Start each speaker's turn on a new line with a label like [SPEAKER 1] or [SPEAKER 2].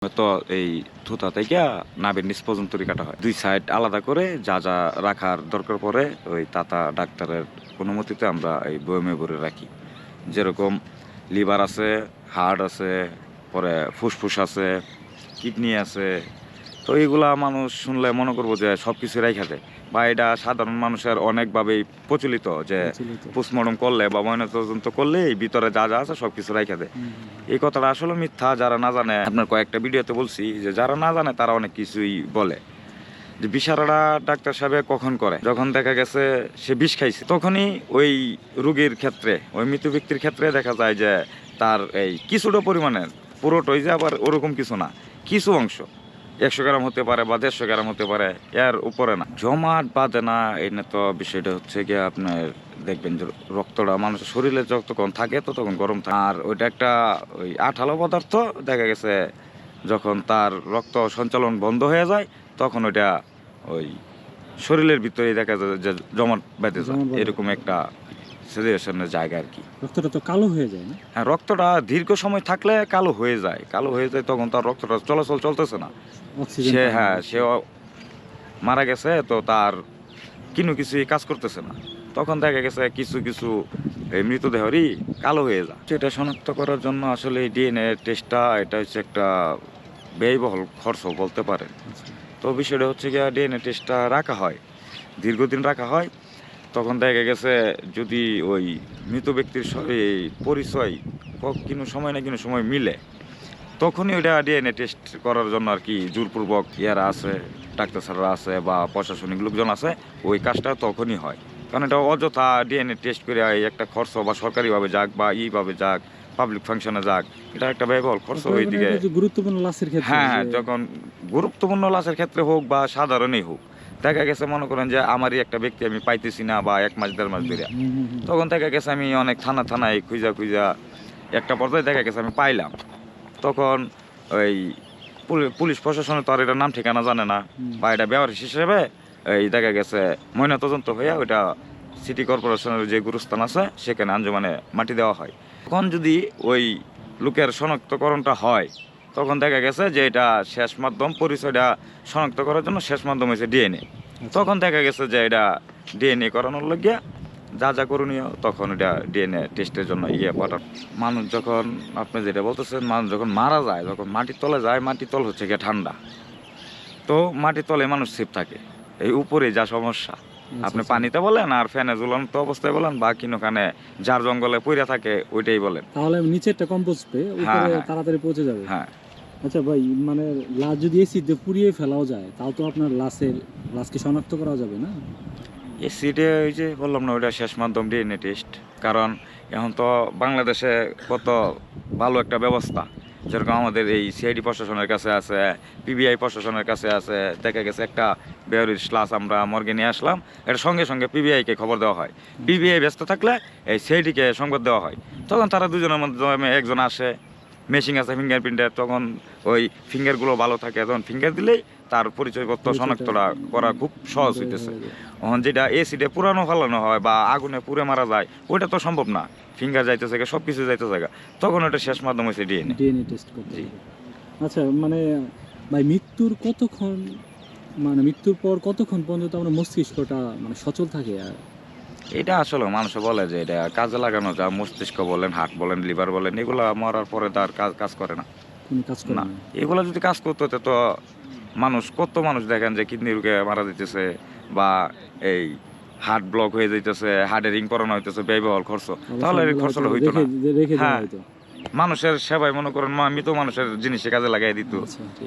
[SPEAKER 1] তো এই থুতা থেকে নাভির নিচ পর্যন্ত কাটা হয়, দুই সাইড আলাদা করে যা যা রাখার দরকার পড়ে ওই তাতা ডাক্তারের অনুমতিতে আমরা এই বয়মে ভরে রাখি। যেরকম লিভার আছে, হার্ট আছে, পরে ফুসফুস আছে, কিডনি আছে। তো এইগুলা মানুষ শুনলে মনে করবো যে সব কিছু রেখা দেয়, বা এটা সাধারণ মানুষের অনেকভাবেই প্রচলিত যে পোস্টমর্টম করলে বা ময়নাতদন্ত করলে এই ভিতরে যা যা আছে সব কিছু রেখা দেয়। এই কথাটা আসলে মিথ্যা। যারা না জানে, আপনার কয়েকটা ভিডিওতে বলছি যে যারা না জানে তারা অনেক কিছুই বলে যে বিষারাটা ডাক্তার সাহেব কখন করে, যখন দেখা গেছে সে বিষ খাইছে তখনই ওই রোগীর ক্ষেত্রে, ওই মৃত ব্যক্তির ক্ষেত্রে দেখা যায় যে তার এই কিছুটা পরিমাণের, পুরোটাই যে আবার ওরকম কিছু না, কিছু অংশ 100 গ্রাম হতে পারে বা 150 গ্রাম হতে পারে, এর উপরে না। জমাট বাঁধে না এনে তো বিষয়টা হচ্ছে গিয়ে আপনার দেখবেন যে রক্তটা মানুষের শরীরে যতক্ষণ থাকে ততক্ষণ গরম থাকে, আর ওইটা একটা ওই আঠালো পদার্থ। দেখা গেছে যখন তার রক্ত সঞ্চালন বন্ধ হয়ে যায় তখন ওইটা ওই শরীরের ভিতরে দেখা যায় যে জমাট বেঁধে যায়, এরকম একটা সিচুয়েশনের জায়গা আর কি।
[SPEAKER 2] রক্তটা তো কালো হয়ে যায় না?
[SPEAKER 1] হ্যাঁ, রক্তটা দীর্ঘ সময় থাকলে কালো হয়ে যায়, তখন তার রক্তটা চলাচল চলতেছে না। সে মারা গেছে, তো তার কিছুই কাজ করতেছে না। তখন দেখা গেছে কিছু কিছু এই মৃতদেহরই কালো হয়ে যায়। এটা শনাক্ত করার জন্য আসলে এই ডিএনএ টেস্টটা এটা হচ্ছে একটা ব্যয়বহুল খরচ বলতে পারেন। তো বিষয়টা হচ্ছে গিয়ে ডিএনএ টেস্টটা রাখা হয়, দীর্ঘদিন রাখা হয়। তখন দেখা গেছে যদি ওই মৃত ব্যক্তির পরিচয় কোনো সময় মিলে, তখনই ওইটা ডিএনএ টেস্ট করার জন্য আর কি জোরপূর্বক ইয়ারা আছে, ডাক্তার স্যাররা আছে বা প্রশাসনিক লোকজন আছে, ওই কাজটা তখনই হয়। কারণ এটা অযথা ডিএনএ টেস্ট করে একটা খরচ, বা সরকারিভাবে যাক বা এইভাবে যাক, পাবলিক ফাংশনে যাক, এটা একটা ব্যয়বহুল খরচ। ওইদিকে
[SPEAKER 2] গুরুত্বপূর্ণ লাশের ক্ষেত্রে,
[SPEAKER 1] হ্যাঁ, যখন গুরুত্বপূর্ণ লাশের ক্ষেত্রে হোক বা সাধারণই হোক, দেখা গেছে মনে করেন যে আমারই একটা ব্যক্তি আমি পাইতেছি না বা 1 মাস 1.5 মাস ধরে, তখন দেখা গেছে আমি অনেক থানায় খুঁজা একটা পর্যায়ে দেখা গেছে আমি পাইলাম। তখন ওই পুলিশ প্রশাসনে তো আর এটার নাম ঠিকানা জানে না, বা এটা ব্যবহার হিসেবে এই দেখা গেছে ময়নাতদন্ত হয়ে ওইটা সিটি কর্পোরেশনের যে গুরুস্থান আছে সেখানে আঞ্জুমানে মাটি দেওয়া হয়। তখন যদি ওই লোকের শনাক্তকরণটা হয়, তখন দেখা গেছে যে এটা শেষ মাধ্যম, পরিচয়টা শনাক্ত করার জন্য শেষ মাধ্যম হয়েছে ডিএনএ। তখন দেখা গেছে যে এটা ডিএনএ করানোর লাগিয়া যা যা করণীয়, তখন এটা ডিএনএ টেস্টের জন্য পাঠান। মানুষ যখন, আপনি যেটা বলতেছেন, মানুষ যখন মারা যায়, যখন মাটির তলে যায়, মাটির তল হচ্ছে গিয়ে ঠান্ডা, তো মাটির তলে মানুষ সেফ থাকে। এই উপরে যা সমস্যা, আপনি পানিতে বলেন আর ফ্যানে ঝুলন্ত অবস্থায় বলেন বা কিনোখানে যার জঙ্গলে পইরা থাকে ওইটাই বলেন,
[SPEAKER 2] তাহলে নিচেরটা কম্পোস্ট পেয়ে উপরে তাড়াতাড়ি পৌঁছে যাবে।
[SPEAKER 1] হ্যাঁ।
[SPEAKER 2] আচ্ছা ভাই, মানে লাশ যদি এসিডে পুড়িয়ে ফেলাও যায়, তাও তো আপনার লাশকে শনাক্ত করা যাবে না?
[SPEAKER 1] এসিডে ওই যে বললাম না, ওইটা শেষ মাধ্যম ডিএনএ টেস্ট। কারণ এখন তো বাংলাদেশে কত ভালো একটা ব্যবস্থা, যেরকম আমাদের এই সিআইডি প্রশাসনের কাছে আছে, পিবিআই প্রশাসনের কাছে আছে। দেখা গেছে একটা বেহরির লাশ আমরা মর্গে নিয়ে আসলাম, এটা সঙ্গে সঙ্গে পিবিআইকে খবর দেওয়া হয়। পিবিআই ব্যস্ত থাকলে এই সিআইডিকে সংবাদ দেওয়া হয়। তখন তারা দুজনের মধ্যে একজন আসে, মেশিন আছে ফিঙ্গারপ্রিন্টের, তখন ওই ফিঙ্গারগুলো ভালো থাকে, তখন ফিঙ্গার দিলেই তার পরিচয়পত্র শনাক্তটা করা খুব সহজ হইতেছে। এখন যেটা এসিডে পুরানো ফেলানো হয় বা আগুনে পুড়ে মারা যায়, ওইটা তো সম্ভব না, ফিঙ্গার যাইতেছে, সব কিছু যাইতেছে, তখন ওটা শেষ মাধ্যম হয়েছে ডিএনএ
[SPEAKER 2] টেস্ট করতে। আচ্ছা, মানে ভাই মৃত্যুর পর কতক্ষণ পর্যন্ত আমরা মস্তিষ্কটা মানে সচল থাকে? আর
[SPEAKER 1] এটা আসলে মানুষ বলে যে এটা কাজে লাগানো যায়, মস্তিষ্ক বলেন, হার্ট বলেন, লিভার বলেন, এগুলো মরার পরে তার কাজ করে না।
[SPEAKER 2] কোনো কাজ করে না।
[SPEAKER 1] এগুলো যদি কাজ করতে হতো তো কত মানুষ দেখেন যে কিডনি রোগে মারা দিতেছে, বা এই হার্ট ব্লক হয়ে যাইতেছে, হার্টের রিং পরানো হইতেছে, ব্যয়বহুল খরচ, তাহলে এই খরচটা হইতো না। হ্যাঁ, মানুষের সেবায় মনে করেন মৃত মানুষের জিনিসে কাজে লাগাই দিত।